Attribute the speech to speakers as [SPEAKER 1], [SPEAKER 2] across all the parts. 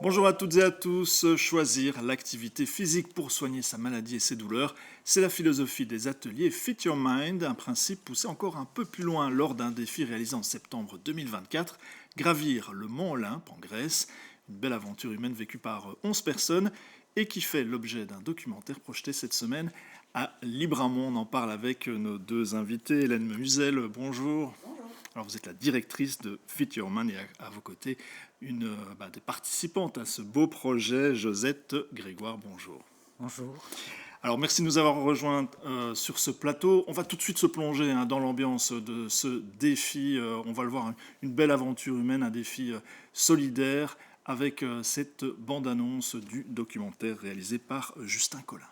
[SPEAKER 1] Bonjour à toutes et à tous. Choisir l'activité physique pour soigner sa maladie et ses douleurs, c'est la philosophie des ateliers Fit Your Mind, un principe poussé encore un peu plus loin lors d'un défi réalisé en septembre 2024, gravir le mont Olympe en Grèce, une belle aventure humaine vécue par 11 personnes et qui fait l'objet d'un documentaire projeté cette semaine à Libramont. On en parle avec nos deux invités. Hélène Memusel, bonjour. Alors vous êtes la directrice de Fit Your Mind et à vos côtés une des participantes à ce beau projet, Josette Grégoire, bonjour.
[SPEAKER 2] Bonjour.
[SPEAKER 1] Alors merci de nous avoir rejoints sur ce plateau. On va tout de suite se plonger dans l'ambiance de ce défi. On va le voir, une belle aventure humaine, un défi solidaire avec cette bande-annonce du documentaire réalisé par Justin Collin.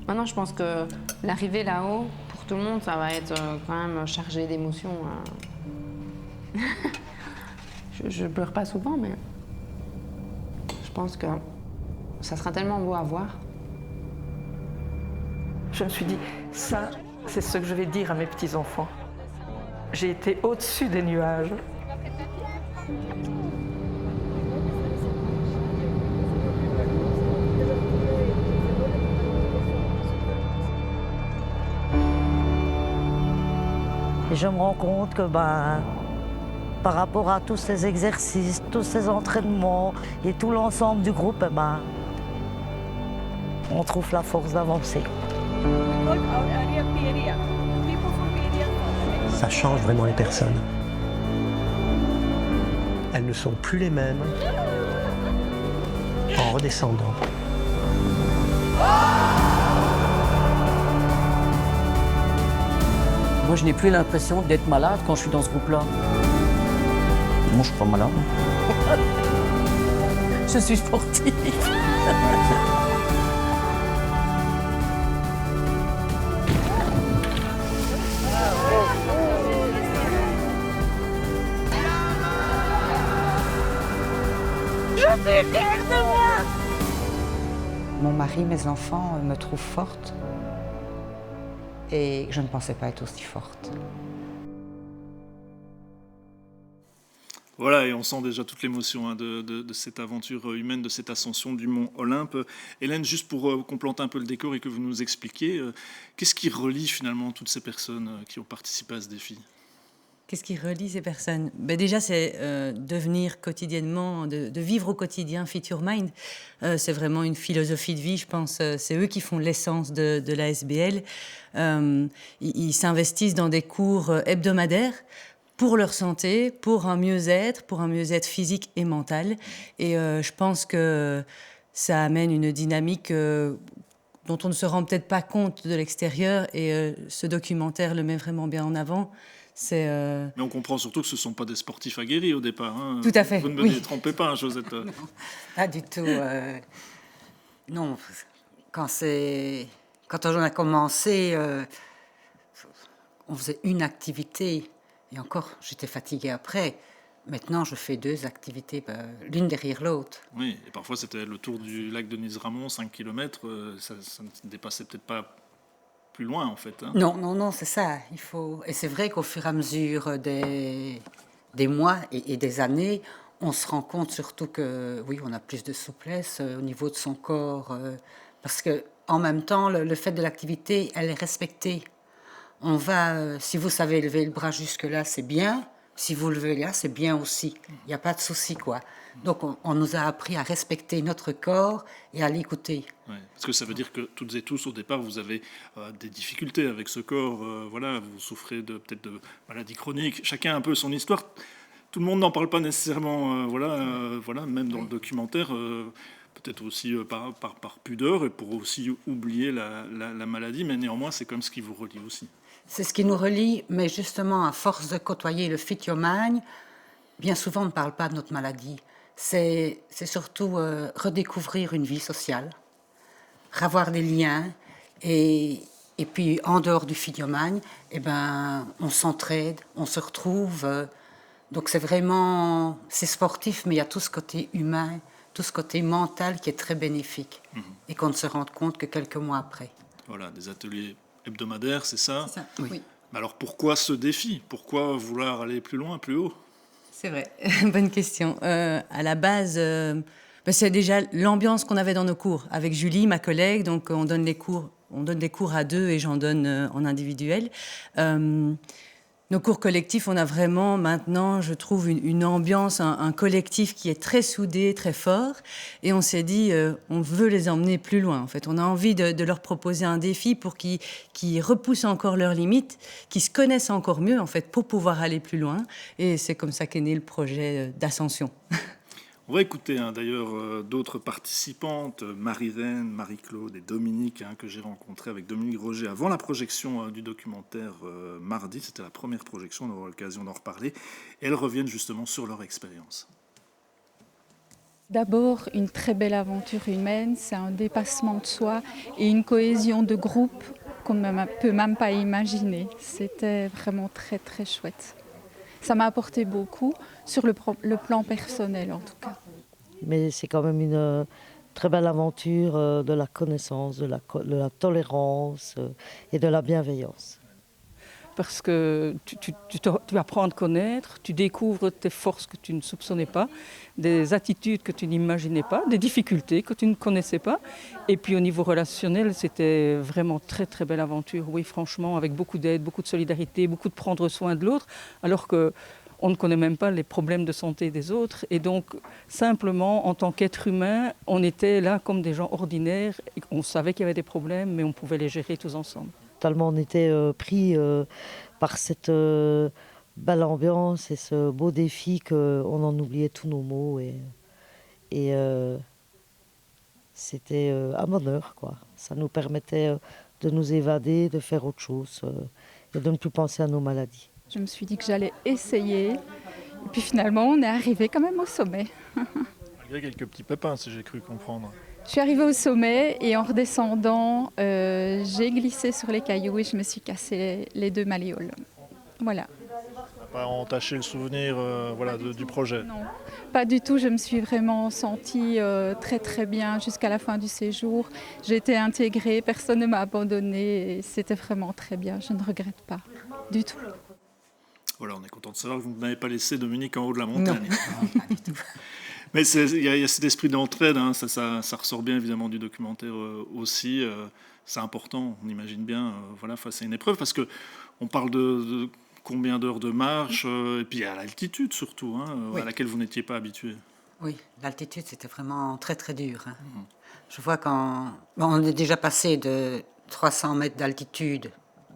[SPEAKER 3] Maintenant, je pense que l'arrivée là-haut, pour tout le monde, ça va être quand même chargé d'émotions. Je pleure pas souvent, mais je pense que ça sera tellement beau à voir.
[SPEAKER 4] Je me suis dit, ça, c'est ce que je vais dire à mes petits-enfants. J'ai été au-dessus des nuages.
[SPEAKER 5] Et je me rends compte que par rapport à tous ces exercices, tous ces entraînements et tout l'ensemble du groupe, on trouve la force d'avancer.
[SPEAKER 6] Ça change vraiment les personnes. Elles ne sont plus les mêmes en redescendant.
[SPEAKER 2] Moi, je n'ai plus l'impression d'être malade quand je suis dans ce groupe-là. Moi, je suis pas malade. Je suis sportive.
[SPEAKER 7] Mon mari, mes enfants me trouvent forte et je ne pensais pas être aussi forte.
[SPEAKER 1] Voilà, et on sent déjà toute l'émotion de cette aventure humaine, de cette ascension du mont Olympe. Hélène, juste pour qu'on plante un peu le décor et que vous nous expliquiez, qu'est-ce qui relie finalement toutes ces personnes qui ont participé à ce défi ?
[SPEAKER 8] Qu'est-ce qui relie ces personnes ? Déjà, c'est devenir quotidiennement, de vivre au quotidien Fit Your Mind. C'est vraiment une philosophie de vie, je pense. C'est eux qui font l'essence de la SBL. Ils s'investissent dans des cours hebdomadaires pour leur santé, pour un mieux-être physique et mental. Et je pense que ça amène une dynamique dont on ne se rend peut-être pas compte de l'extérieur. Et ce documentaire le met vraiment bien en avant. Mais
[SPEAKER 1] on comprend surtout que ce ne sont pas des sportifs aguerris au départ. Hein.
[SPEAKER 8] Tout à fait.
[SPEAKER 1] Vous ne me les trompez pas, Josette.
[SPEAKER 7] Non, pas du tout. Non, quand on a commencé, on faisait une activité. Et encore, j'étais fatiguée après. Maintenant, je fais 2 activités, l'une derrière l'autre.
[SPEAKER 1] Oui, et parfois c'était le tour du lac de Nice-Ramon, 5 km. Ça ne dépassait peut-être pas plus loin, en fait. Hein.
[SPEAKER 7] Non, c'est ça. Et c'est vrai qu'au fur et à mesure des mois et des années, on se rend compte surtout que, oui, on a plus de souplesse au niveau de son corps. Parce que en même temps, le fait de l'activité, elle est respectée. On va, si vous savez lever le bras jusque-là, c'est bien. Si vous levez là, c'est bien aussi. Il n'y a pas de souci, quoi. Donc, on nous a appris à respecter notre corps et à l'écouter.
[SPEAKER 1] Ouais, parce que ça veut dire que toutes et tous, au départ, vous avez des difficultés avec ce corps. Voilà, vous souffrez peut-être de maladies chroniques. Chacun a un peu son histoire. Tout le monde n'en parle pas nécessairement. Voilà, même dans le documentaire, peut-être aussi par pudeur et pour aussi oublier la maladie. Mais néanmoins, c'est comme ce qui vous relie aussi.
[SPEAKER 7] C'est ce qui nous relie, mais justement, à force de côtoyer le Fit Your Mind, bien souvent, on ne parle pas de notre maladie. C'est surtout redécouvrir une vie sociale, revoir des liens, et puis en dehors du Fit Your Mind, on s'entraide, on se retrouve. Donc c'est sportif, mais il y a tout ce côté humain, tout ce côté mental qui est très bénéfique et qu'on ne se rend compte que quelques mois après.
[SPEAKER 1] Voilà, des ateliers hebdomadaires, c'est ça?
[SPEAKER 8] C'est ça,
[SPEAKER 7] Oui.
[SPEAKER 1] Mais alors pourquoi ce défi? Pourquoi vouloir aller plus loin, plus haut?
[SPEAKER 8] C'est vrai, bonne question. À la base, c'est déjà l'ambiance qu'on avait dans nos cours. Avec Julie, ma collègue, donc on donne des cours à deux et j'en donne en individuel. Nos cours collectifs, on a vraiment maintenant, je trouve, une ambiance, un collectif qui est très soudé, très fort. Et on s'est dit, on veut les emmener plus loin. En fait, on a envie de leur proposer un défi pour qu'ils repoussent encore leurs limites, qu'ils se connaissent encore mieux, en fait, pour pouvoir aller plus loin. Et c'est comme ça qu'est né le projet d'Ascension.
[SPEAKER 1] On va écouter d'ailleurs d'autres participantes, Marie-Reine, Marie-Claude et Dominique, que j'ai rencontrées avec Dominique Roger avant la projection du documentaire mardi. C'était la première projection, on aura l'occasion d'en reparler. Et elles reviennent justement sur leur expérience.
[SPEAKER 9] D'abord, une très belle aventure humaine, c'est un dépassement de soi et une cohésion de groupe qu'on ne peut même pas imaginer. C'était vraiment très très chouette. Ça m'a apporté beaucoup sur le plan personnel en tout cas.
[SPEAKER 5] Mais c'est quand même une très belle aventure de la connaissance, de la tolérance et de la bienveillance.
[SPEAKER 10] Parce que tu apprends à te connaître, tu découvres tes forces que tu ne soupçonnais pas, des attitudes que tu n'imaginais pas, des difficultés que tu ne connaissais pas. Et puis au niveau relationnel, c'était vraiment très très belle aventure, oui franchement, avec beaucoup d'aide, beaucoup de solidarité, beaucoup de prendre soin de l'autre, alors qu'on ne connaît même pas les problèmes de santé des autres. Et donc simplement, en tant qu'être humain, on était là comme des gens ordinaires, et on savait qu'il y avait des problèmes, mais on pouvait les gérer tous ensemble.
[SPEAKER 5] Tellement on était pris par cette belle ambiance et ce beau défi qu'on en oubliait tous nos mots. Et c'était un bonheur, quoi. Ça nous permettait de nous évader, de faire autre chose et de ne plus penser à nos maladies.
[SPEAKER 9] Je me suis dit que j'allais essayer. Et puis finalement, on est arrivé quand même au sommet.
[SPEAKER 1] Malgré quelques petits pépins, si j'ai cru comprendre.
[SPEAKER 9] Je suis arrivée au sommet et en redescendant, j'ai glissé sur les cailloux et je me suis cassé les 2 malléoles. Voilà.
[SPEAKER 1] Ça n'a pas entaché le souvenir du projet?
[SPEAKER 9] Non, pas du tout. Je me suis vraiment sentie très très bien jusqu'à la fin du séjour. J'ai été intégrée, personne ne m'a abandonnée et c'était vraiment très bien. Je ne regrette pas du tout.
[SPEAKER 1] Voilà, on est content de savoir que vous n'avez pas laissé Dominique en haut de la montagne.
[SPEAKER 7] Non, pas du tout.
[SPEAKER 1] Mais il y a cet esprit d'entraide, ça ressort bien évidemment du documentaire aussi. C'est important, on imagine bien, face à une épreuve, parce qu'on parle de combien d'heures de marche, et puis à l'altitude surtout,
[SPEAKER 7] Oui.
[SPEAKER 1] à laquelle vous n'étiez pas habitué.
[SPEAKER 7] Oui, l'altitude, c'était vraiment très très dur. Je vois on est déjà passé de 300 mètres d'altitude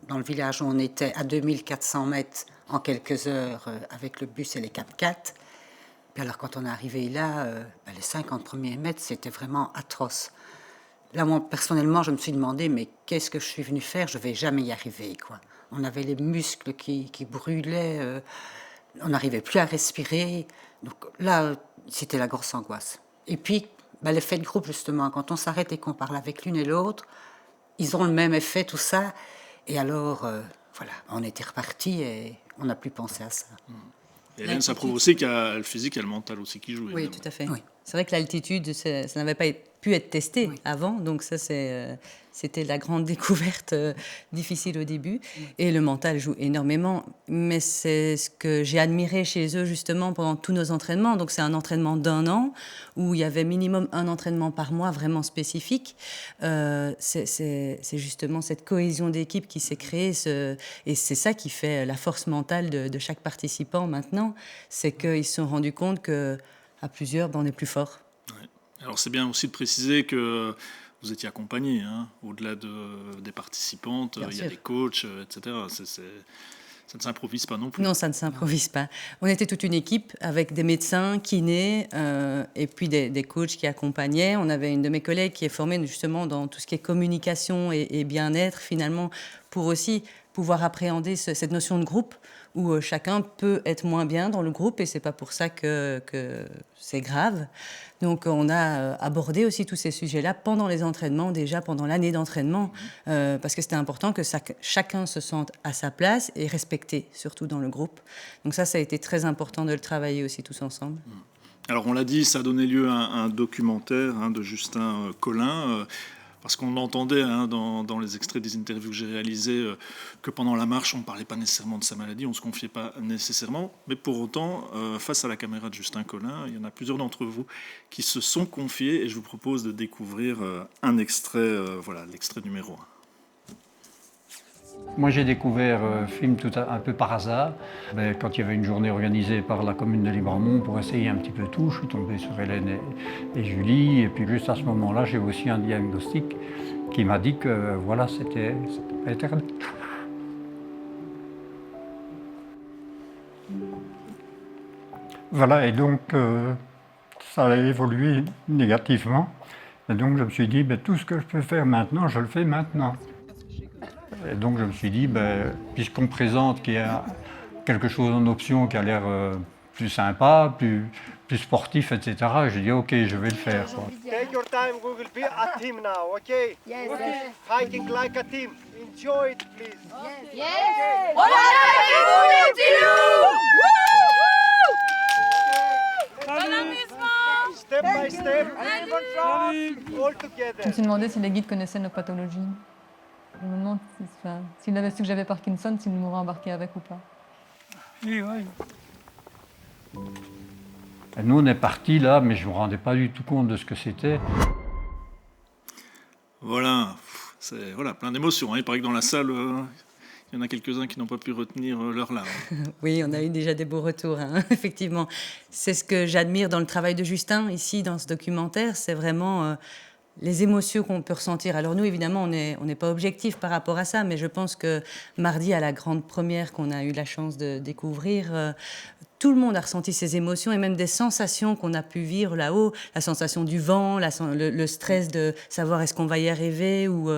[SPEAKER 7] dans le village où on était à 2400 mètres en quelques heures avec le bus et les 4x4. Puis alors quand on est arrivé là, les 50 premiers mètres, c'était vraiment atroce. Là, moi, personnellement, je me suis demandé, mais qu'est-ce que je suis venue faire? Je ne vais jamais y arriver, quoi. On avait les muscles qui brûlaient, on n'arrivait plus à respirer. Donc là, c'était la grosse angoisse. Et puis, l'effet de groupe, justement, quand on s'arrête et qu'on parle avec l'une et l'autre, ils ont le même effet, tout ça. Et alors, on était repartis et on n'a plus pensé à ça.
[SPEAKER 1] Et Hélène, ça prouve aussi qu'il y a le physique et le mental aussi qui jouent.
[SPEAKER 8] Oui,
[SPEAKER 1] évidemment.
[SPEAKER 8] tout à fait.
[SPEAKER 7] Oui.
[SPEAKER 8] C'est vrai que l'altitude, ça n'avait pas pu être testé avant, donc ça, c'était la grande découverte difficile au début. Et le mental joue énormément, mais c'est ce que j'ai admiré chez eux justement pendant tous nos entraînements. Donc c'est un entraînement d'1 an, où il y avait minimum un entraînement par mois vraiment spécifique. C'est justement cette cohésion d'équipe qui s'est créée, et c'est ça qui fait la force mentale de chaque participant maintenant, c'est qu'ils se sont rendus compte qu'à plusieurs, on est plus fort.
[SPEAKER 1] Ouais. Alors c'est bien aussi de préciser que vous étiez accompagnés, au-delà des participantes, il y a des coachs, etc. Ça ne s'improvise pas non plus.
[SPEAKER 8] Non, ça ne s'improvise pas. On était toute une équipe avec des médecins, kinés, et puis des coachs qui accompagnaient. On avait une de mes collègues qui est formée justement dans tout ce qui est communication et bien-être, finalement, pour aussi pouvoir appréhender cette notion de groupe où chacun peut être moins bien dans le groupe et c'est pas pour ça que c'est grave. Donc on a abordé aussi tous ces sujets-là pendant les entraînements, déjà pendant l'année d'entraînement, parce que c'était important que chacun se sente à sa place et respecté, surtout dans le groupe. Donc ça a été très important de le travailler aussi tous ensemble.
[SPEAKER 1] Alors on l'a dit, ça a donné lieu à un documentaire de Justin Collin. Parce qu'on entendait dans les extraits des interviews que j'ai réalisées que pendant la marche, on ne parlait pas nécessairement de sa maladie, on ne se confiait pas nécessairement. Mais pour autant, face à la caméra de Justin Collin, il y en a plusieurs d'entre vous qui se sont confiés et je vous propose de découvrir un extrait, voilà, l'extrait numéro 1.
[SPEAKER 11] Moi, j'ai découvert le film un peu par hasard. Quand il y avait une journée organisée par la commune de Libramont pour essayer un petit peu tout, je suis tombé sur Hélène et Julie. Et puis juste à ce moment-là, j'ai eu aussi un diagnostic qui m'a dit que voilà, c'était pas éternel. Voilà, et donc ça a évolué négativement. Et donc je me suis dit, tout ce que je peux faire maintenant, je le fais maintenant. Et donc je me suis dit, puisqu'on présente qu'il y a quelque chose en option qui a l'air plus sympa, plus sportif, etc., j'ai dit ok, je vais le faire. Quoi.
[SPEAKER 12] Take your time, we will be a team now, okay? Yes, yes. Hiking like a team. Enjoy it, please. Yes, yes. Okay. On a les petits loups! Step by step, all together.
[SPEAKER 13] Je me suis demandé si les guides connaissaient nos pathologies. Je me demande s'ils avaient su que j'avais Parkinson, s'ils m'auraient embarqué avec ou pas.
[SPEAKER 11] Oui, oui. Et nous, on est partis là, mais je ne me rendais pas du tout compte de ce que c'était.
[SPEAKER 1] Voilà, c'est plein d'émotions. Il paraît que dans la salle, il y en a quelques-uns qui n'ont pas pu retenir leurs larmes.
[SPEAKER 8] Oui, on a eu déjà des beaux retours, effectivement. C'est ce que j'admire dans le travail de Justin, ici, dans ce documentaire, c'est vraiment les émotions qu'on peut ressentir. Alors nous, évidemment, on n'est pas objectif par rapport à ça, mais je pense que mardi, à la grande première qu'on a eu la chance de découvrir, tout le monde a ressenti ces émotions et même des sensations qu'on a pu vivre là-haut, la sensation du vent, le stress de savoir est-ce qu'on va y arriver, ou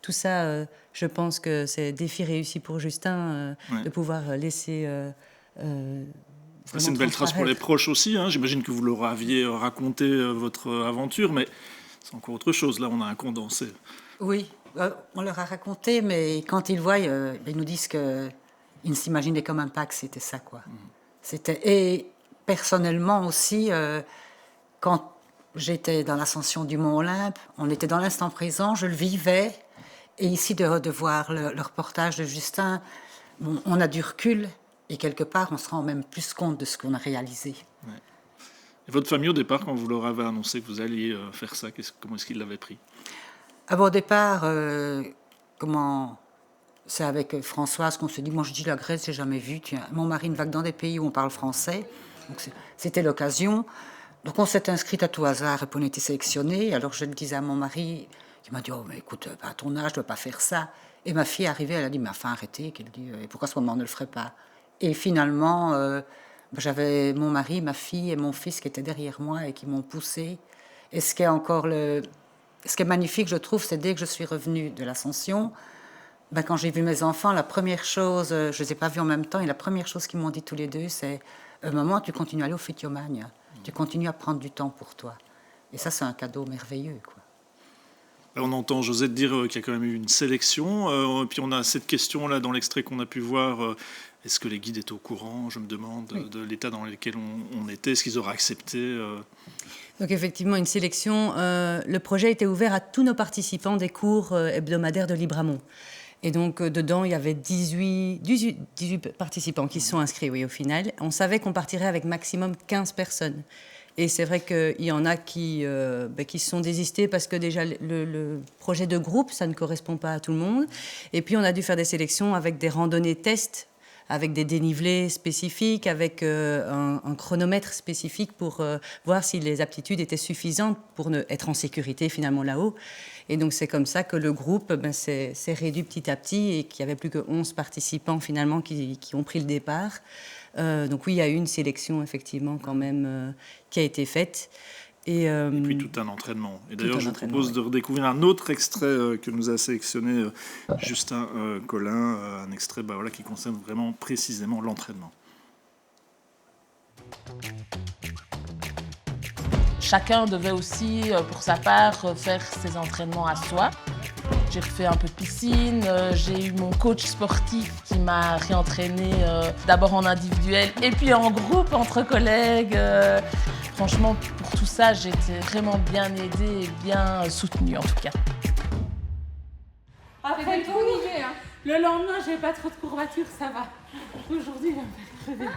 [SPEAKER 8] tout ça, je pense que c'est défi réussi pour Justin de pouvoir laisser...
[SPEAKER 1] c'est une belle trace pour les proches aussi. J'imagine que vous leur aviez raconté votre aventure, mais c'est encore autre chose. Là, on a un condensé.
[SPEAKER 7] Oui, on leur a raconté, mais quand ils voient, ils nous disent qu'ils ne s'imaginaient quand même pas que c'était ça, quoi. Et personnellement aussi, quand j'étais dans l'ascension du Mont Olympe, on était dans l'instant présent, je le vivais. Et ici, de voir le reportage de Justin, on a du recul et quelque part, on se rend même plus compte de ce qu'on a réalisé.
[SPEAKER 1] Ouais. Et votre famille, au départ, quand vous leur avez annoncé que vous alliez faire ça, comment est-ce qu'ils l'avaient pris ?
[SPEAKER 7] Au départ, c'est avec Françoise qu'on se dit, moi je dis la Grèce, j'ai jamais vu. Tiens, mon mari ne va que dans des pays où on parle français. Donc c'était l'occasion. Donc on s'est inscrite à tout hasard et puis on a été sélectionnés. Alors je le disais à mon mari, qui m'a dit, oh mais écoute, à ton âge, je ne dois pas faire ça. Et ma fille est arrivée, elle a dit, mais enfin arrêtez. Elle dit, et pourquoi à ce moment on ne le ferait pas ? Et finalement, j'avais mon mari, ma fille et mon fils qui étaient derrière moi et qui m'ont poussée. Et ce qui est magnifique, je trouve, c'est dès que je suis revenue de l'ascension, quand j'ai vu mes enfants, la première chose, je ne les ai pas vus en même temps, et la première chose qu'ils m'ont dit tous les deux, c'est « Maman, tu continues à aller au Fitiomagne, tu continues à prendre du temps pour toi. » Et ça, c'est un cadeau merveilleux, quoi.
[SPEAKER 1] On entend Josette dire qu'il y a quand même eu une sélection, puis on a cette question-là dans l'extrait qu'on a pu voir, est-ce que les guides étaient au courant, je me demande, de l'état dans lequel on était, est-ce qu'ils auraient accepté
[SPEAKER 8] Donc effectivement, une sélection, le projet était ouvert à tous nos participants des cours hebdomadaires de Libramont. Et donc, dedans, il y avait 18 participants qui se sont inscrits, oui, au final. On savait qu'on partirait avec maximum 15 personnes. Et c'est vrai qu'il y en a qui se sont désistés parce que déjà, le projet de groupe, ça ne correspond pas à tout le monde. Et puis, on a dû faire des sélections avec des randonnées tests, avec des dénivelés spécifiques, avec un chronomètre spécifique pour voir si les aptitudes étaient suffisantes pour être en sécurité, finalement, là-haut. Et donc, c'est comme ça que le groupe s'est réduit petit à petit et qu'il n'y avait plus que 11 participants, finalement, qui ont pris le départ. Donc oui, il y a eu une sélection, effectivement, quand même, qui a été faite. Et
[SPEAKER 1] puis tout un entraînement. Et d'ailleurs,
[SPEAKER 8] un
[SPEAKER 1] je vous
[SPEAKER 8] entraînement,
[SPEAKER 1] propose de redécouvrir un autre extrait que nous a sélectionné Justin Collin, un extrait qui concerne vraiment précisément l'entraînement.
[SPEAKER 14] Chacun devait aussi, pour sa part, faire ses entraînements à soi. J'ai refait un peu de piscine, j'ai eu mon coach sportif qui m'a réentraîné d'abord en individuel et puis en groupe, entre collègues. Franchement, pour tout ça, j'ai été vraiment bien aidée et bien soutenue en tout cas.
[SPEAKER 15] Après tout, le lendemain, j'ai pas trop de courbatures, ça va. Aujourd'hui, je vais me faire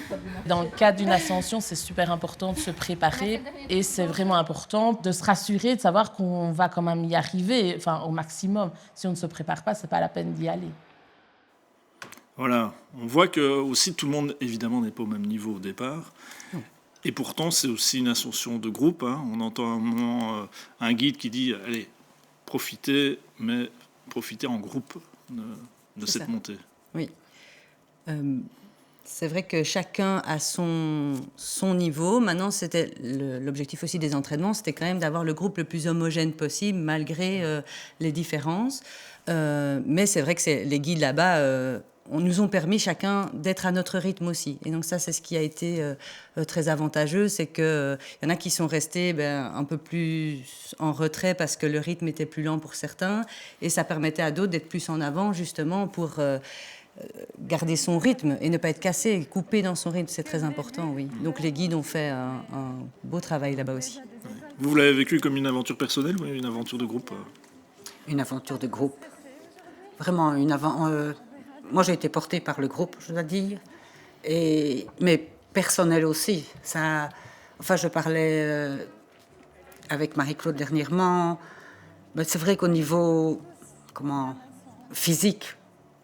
[SPEAKER 15] crever.
[SPEAKER 14] Dans le cadre d'une ascension, c'est super important de se préparer et c'est vraiment important de se rassurer, de savoir qu'on va quand même y arriver, au maximum. Si on ne se prépare pas, c'est pas la peine d'y aller.
[SPEAKER 1] Voilà, on voit que aussi tout le monde évidemment n'est pas au même niveau au départ. Non. Et pourtant, c'est aussi une ascension de groupe. On entend un moment un guide qui dit « Allez, profitez, mais profitez en groupe de cette montée. »
[SPEAKER 8] Oui. C'est vrai que chacun a son niveau. Maintenant, c'était l'objectif aussi des entraînements, c'était quand même d'avoir le groupe le plus homogène possible, malgré les différences. Mais c'est vrai que les guides là-bas nous ont permis chacun d'être à notre rythme aussi. Et donc ça, c'est ce qui a été très avantageux, c'est qu'il y en a qui sont restés un peu plus en retrait parce que le rythme était plus lent pour certains, et ça permettait à d'autres d'être plus en avant, justement, pour garder son rythme et ne pas être cassé, coupé dans son rythme, c'est très important, oui. Donc les guides ont fait un beau travail là-bas aussi.
[SPEAKER 1] Vous l'avez vécu comme une aventure personnelle ou une aventure de groupe?
[SPEAKER 7] Une aventure de groupe. Vraiment, moi, j'ai été portée par le groupe, je dois dire, mais personnel aussi. Je parlais avec Marie-Claude dernièrement. C'est vrai qu'au niveau physique,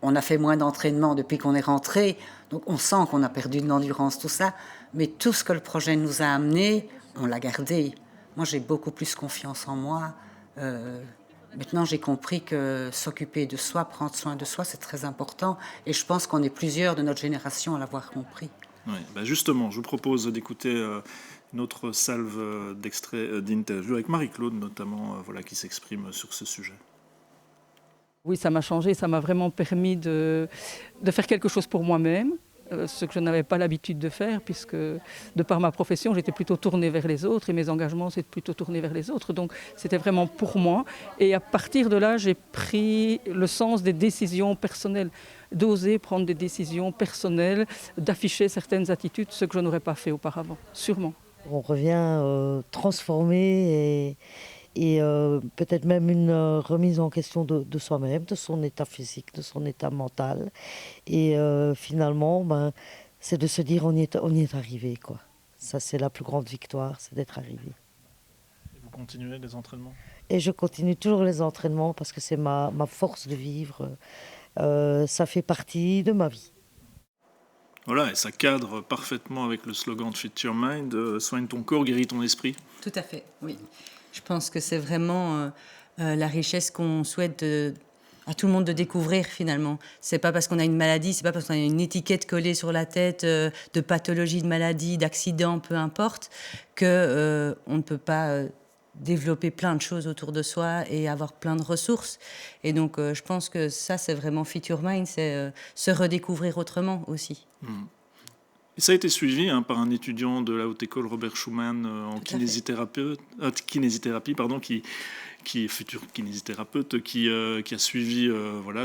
[SPEAKER 7] on a fait moins d'entraînement depuis qu'on est rentré, donc on sent qu'on a perdu de l'endurance, tout ça. Mais tout ce que le projet nous a amené, on l'a gardé. Moi, j'ai beaucoup plus confiance en moi. Maintenant, j'ai compris que s'occuper de soi, prendre soin de soi, c'est très important. Et je pense qu'on est plusieurs de notre génération à l'avoir compris.
[SPEAKER 1] Oui, justement, je vous propose d'écouter une autre salve d'extraits d'interview avec Marie-Claude, notamment, qui s'exprime sur ce sujet.
[SPEAKER 10] Oui, ça m'a changé, ça m'a vraiment permis de faire quelque chose pour moi-même. Ce que je n'avais pas l'habitude de faire, puisque de par ma profession, j'étais plutôt tournée vers les autres et mes engagements, c'était plutôt tourné vers les autres. Donc c'était vraiment pour moi. Et à partir de là, j'ai pris le sens des décisions personnelles, d'oser prendre des décisions personnelles, d'afficher certaines attitudes, ce que je n'aurais pas fait auparavant, sûrement.
[SPEAKER 5] On revient transformé et peut-être même une remise en question de soi-même, de son état physique, de son état mental. Et finalement, c'est de se dire on y est arrivé, quoi. Ça, c'est la plus grande victoire, c'est d'être arrivé.
[SPEAKER 1] Et vous continuez les entraînements?
[SPEAKER 5] Et je continue toujours les entraînements parce que c'est ma force de vivre. Ça fait partie de ma vie.
[SPEAKER 1] Voilà, et ça cadre parfaitement avec le slogan de Fit Your Mind, soigne ton corps, guéris ton esprit.
[SPEAKER 8] Tout à fait, oui. Je pense que c'est vraiment la richesse qu'on souhaite à tout le monde de découvrir finalement. C'est pas parce qu'on a une maladie, c'est pas parce qu'on a une étiquette collée sur la tête de pathologie, de maladie, d'accident, peu importe, que on ne peut pas développer plein de choses autour de soi et avoir plein de ressources. Et donc je pense que ça, c'est vraiment Fit Your Mind, c'est se redécouvrir autrement aussi.
[SPEAKER 1] Et ça a été suivi par un étudiant de la Haute École Robert Schumann en kinésithérapie, qui est futur kinésithérapeute, qui a suivi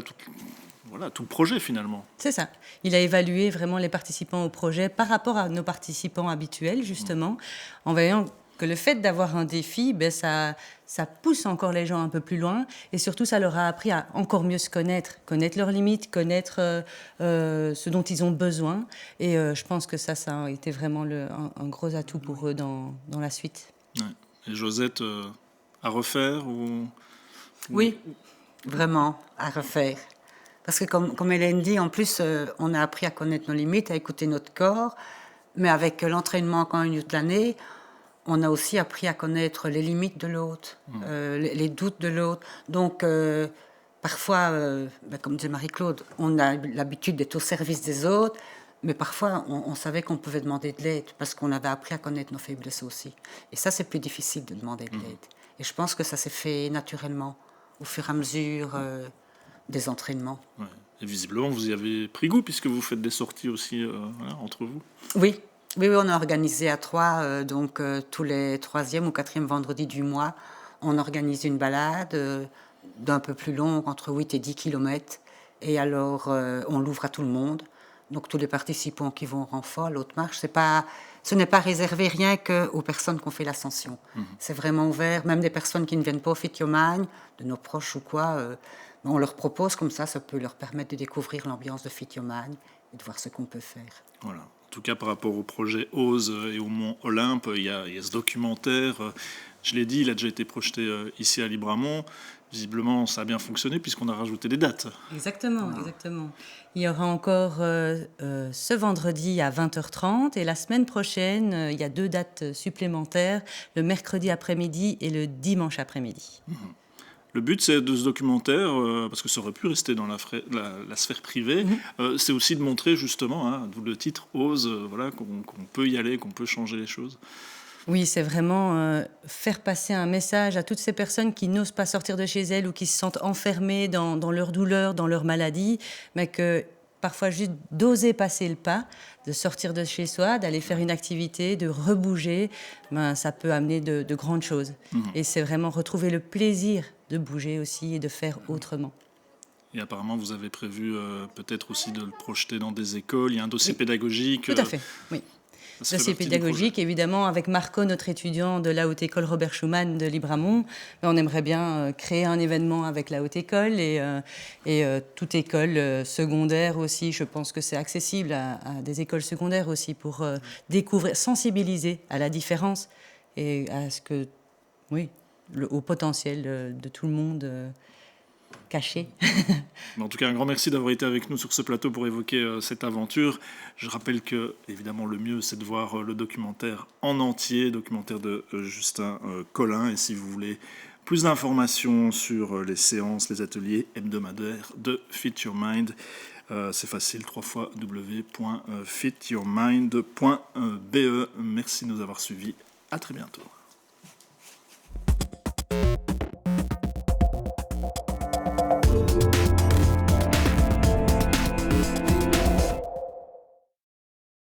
[SPEAKER 1] tout le projet finalement.
[SPEAKER 8] C'est ça. Il a évalué vraiment les participants au projet par rapport à nos participants habituels, justement, en voyant que le fait d'avoir un défi, ça pousse encore les gens un peu plus loin, et surtout ça leur a appris à encore mieux se connaître leurs limites, connaître ce dont ils ont besoin, et je pense que ça a été vraiment un gros atout pour eux dans la suite.
[SPEAKER 1] Ouais. Et Josette, à refaire ou...
[SPEAKER 7] Oui, vraiment, à refaire. Parce que comme Hélène dit, en plus, on a appris à connaître nos limites, à écouter notre corps, mais avec l'entraînement quand même toute l'année, on a aussi appris à connaître les limites de l'autre, les doutes de l'autre. Donc, parfois, comme disait Marie-Claude, on a l'habitude d'être au service des autres, Mais parfois, on savait qu'on pouvait demander de l'aide parce qu'on avait appris à connaître nos faiblesses aussi. Et ça, c'est plus difficile de demander de l'aide. Et je pense que ça s'est fait naturellement, au fur et à mesure des entraînements.
[SPEAKER 1] Ouais. Et visiblement, vous y avez pris goût puisque vous faites des sorties aussi entre vous.
[SPEAKER 7] Oui, on a organisé à 3, tous les 3e ou 4e vendredis du mois, on organise une balade d'un peu plus longue, entre 8 et 10 km. Et alors, on l'ouvre à tout le monde. Donc, tous les participants qui vont au renfort, l'autre marche, ce n'est pas réservé rien qu'aux personnes qui ont fait l'ascension. C'est vraiment ouvert, même des personnes qui ne viennent pas au Fit Your Mind, de nos proches ou quoi, on leur propose comme ça peut leur permettre de découvrir l'ambiance de Fit Your Mind et de voir ce qu'on peut faire.
[SPEAKER 1] Voilà. En tout cas, par rapport au projet OSE et au Mont Olympe, il y a ce documentaire. Je l'ai dit, il a déjà été projeté ici à Libramont. Visiblement, ça a bien fonctionné puisqu'on a rajouté des dates.
[SPEAKER 8] Exactement. Il y aura encore ce vendredi à 20h30 et la semaine prochaine, il y a 2 dates supplémentaires, le mercredi après-midi et le dimanche après-midi.
[SPEAKER 1] Le but, c'est de ce documentaire, parce que ça aurait pu rester dans la sphère privée, c'est aussi de montrer justement, d'où le titre OSE, qu'on peut y aller, qu'on peut changer les choses.
[SPEAKER 8] Oui, c'est vraiment faire passer un message à toutes ces personnes qui n'osent pas sortir de chez elles ou qui se sentent enfermées dans leur douleur, dans leur maladie, mais que parfois juste d'oser passer le pas, de sortir de chez soi, d'aller faire une activité, de rebouger, ça peut amener de grandes choses. Et c'est vraiment retrouver le plaisir de bouger aussi et de faire autrement.
[SPEAKER 1] Et apparemment, vous avez prévu peut-être aussi de le projeter dans des écoles. Il y a un dossier pédagogique.
[SPEAKER 8] Tout à fait, oui. Dossier pédagogique, évidemment, avec Marco, notre étudiant de la Haute École Robert Schuman de Libramont. On aimerait bien créer un événement avec la Haute École et toute école secondaire aussi. Je pense que c'est accessible à des écoles secondaires aussi pour découvrir, sensibiliser à la différence et à au potentiel de tout le monde caché.
[SPEAKER 1] En tout cas, un grand merci d'avoir été avec nous sur ce plateau pour évoquer cette aventure. Je rappelle que, évidemment, le mieux, c'est de voir le documentaire en entier, documentaire de Justin Collin. Et si vous voulez plus d'informations sur les séances, les ateliers hebdomadaires de Fit Your Mind, c'est facile, www.fityourmind.be. Merci de nous avoir suivis. À très bientôt.